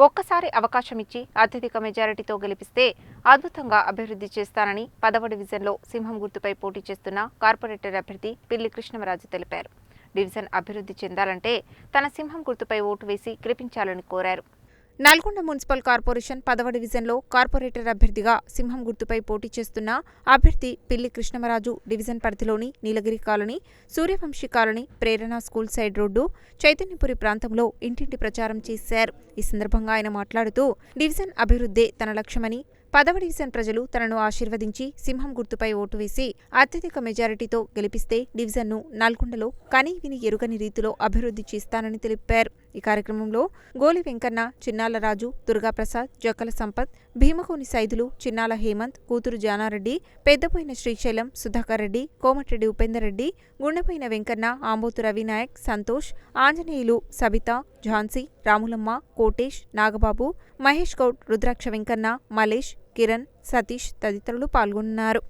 ఒక్కసారి అవకాశం ఇచ్చి అత్యధిక మెజారిటీతో గెలిపిస్తే అద్భుతంగా అభివృద్ధి చేస్తానని 10వ డివిజన్లో సింహం గుర్తుపై పోటీ చేస్తున్న కార్పొరేటర్ అభ్యర్థి పిల్లి కృష్ణమరాజు తెలిపారు. డివిజన్ అభివృద్ధి చెందాలంటే తన సింహం గుర్తుపై ఓటు వేసి గెలిపించాలని కోరారు. నల్గొండ మున్సిపల్ కార్పొరేషన్ 10వ డివిజన్లో కార్పొరేటర్ అభ్యర్థిగా సింహం గుర్తుపై పోటీ చేస్తున్న అభ్యర్థి పిల్లి కృష్ణమరాజు డివిజన్ పరిధిలోని నీలగిరి కాలనీ, సూర్యవంశీ కాలనీ, ప్రేరణ స్కూల్ సైడ్ రోడ్డు, చైతన్యపురి ప్రాంతంలో ఇంటింటి ప్రచారం చేశారు. ఈ సందర్భంగా ఆయన మాట్లాడుతూ డివిజన్ అభివృద్ధే తన లక్ష్యమని, 10వ డివిజన్ ప్రజలు తనను ఆశీర్వదించి సింహం గుర్తుపై ఓటు వేసి అత్యధిక మెజారిటీతో గెలిపిస్తే డివిజన్ను నల్గొండలో కనీవిని ఎరుగని రీతిలో అభివృద్ధి చేస్తానని తెలిపారు. ఈ కార్యక్రమంలో గోలి వెంకన్న, చిన్నాల రాజు, దుర్గాప్రసాద్, జక్కల సంపత్, భీమకోని సైదులు, చిన్నాల హేమంత్, కూతురు జానారెడ్డి, పెద్దపోయిన శ్రీశైలం, సుధాకర్ రెడ్డి, కోమటిరెడ్డి ఉపేందర్ రెడ్డి, గుండెపోయిన వెంకన్న, ఆంబోతు రవినాయక్, సంతోష్, ఆంజనేయులు, సబిత, ఝాన్సీ, రాములమ్మ, కోటేష్, నాగబాబు, మహేష్ గౌడ్, రుద్రాక్ష వెంకన్న, మలేష్, కిరణ్, సతీష్ తదితరులు పాల్గొన్నారు.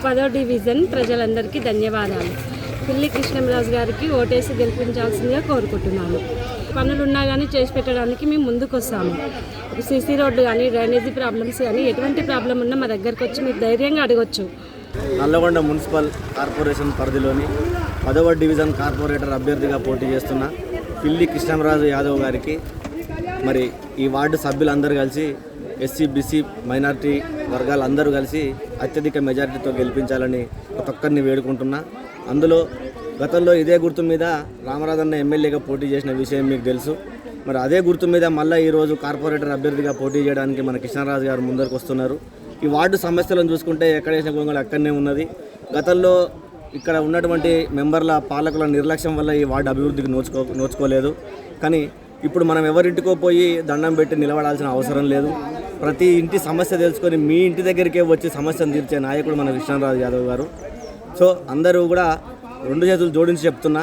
పదో డివిజన్ ప్రజలందరికీ ధన్యవాదాలు. పిల్లి కృష్ణమరాజు గారికి ఓటేసి గెలిపించాల్సిందిగా కోరుకుంటున్నాను. పనులున్నా కానీ చేసి పెట్టడానికి మేము ముందుకు వస్తాము. సీసీ రోడ్డు కానీ, డ్రైనేజీ ప్రాబ్లమ్స్ కానీ, ఎటువంటి ప్రాబ్లం ఉన్నా మా దగ్గరకు వచ్చి మీరు ధైర్యంగా అడగొచ్చు. నల్లగొండ మున్సిపల్ కార్పొరేషన్ పరిధిలోని 10వ డివిజన్ కార్పొరేటర్ అభ్యర్థిగా పోటీ చేస్తున్న పిల్లి కృష్ణమరాజు యాదవ్ గారికి మరి ఈ వార్డు సభ్యులందరూ కలిసి ఎస్సీ, బీసీ, మైనారిటీ వర్గాలందరూ కలిసి అత్యధిక మెజారిటీతో గెలిపించాలని ఒక్కొక్కరిని వేడుకుంటున్నా. అందులో గతంలో ఇదే గుర్తు మీద రామరాజన్న ఎమ్మెల్యేగా పోటీ చేసిన విషయం మీకు తెలుసు. మరి అదే గుర్తు మీద మళ్ళీ ఈరోజు కార్పొరేటర్ అభ్యర్థిగా పోటీ చేయడానికి మన కృష్ణరాజు గారు ముందరకు వస్తున్నారు. ఈ వార్డు సమస్యలను చూసుకుంటే ఎక్కడ వేసిన గొంగళి అక్కడనే ఉన్నది. గతంలో ఇక్కడ ఉన్నటువంటి మెంబర్ల పాలకుల నిర్లక్ష్యం వల్ల ఈ వార్డు అభివృద్ధికి నోచుకోలేదు. కానీ ఇప్పుడు మనం ఎవరింటికో పోయి దండం పెట్టి నిలబడాల్సిన అవసరం లేదు. ప్రతి ఇంటి సమస్య తెలుసుకొని మీ ఇంటి దగ్గరికే వచ్చి సమస్యను తీర్చే నాయకుడు మన కృష్ణరాజు యాదవ్ గారు. సో అందరూ కూడా 2 చేతులు జోడించి చెప్తున్నా,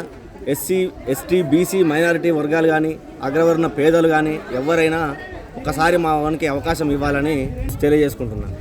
ఎస్సీ, ఎస్టీ, బీసీ, మైనారిటీ వర్గాలు కానీ, అగ్రవర్ణ పేదలు కానీ ఎవరైనా ఒకసారి మా వానికి అవకాశం ఇవ్వాలని తెలియజేసుకుంటున్నాను.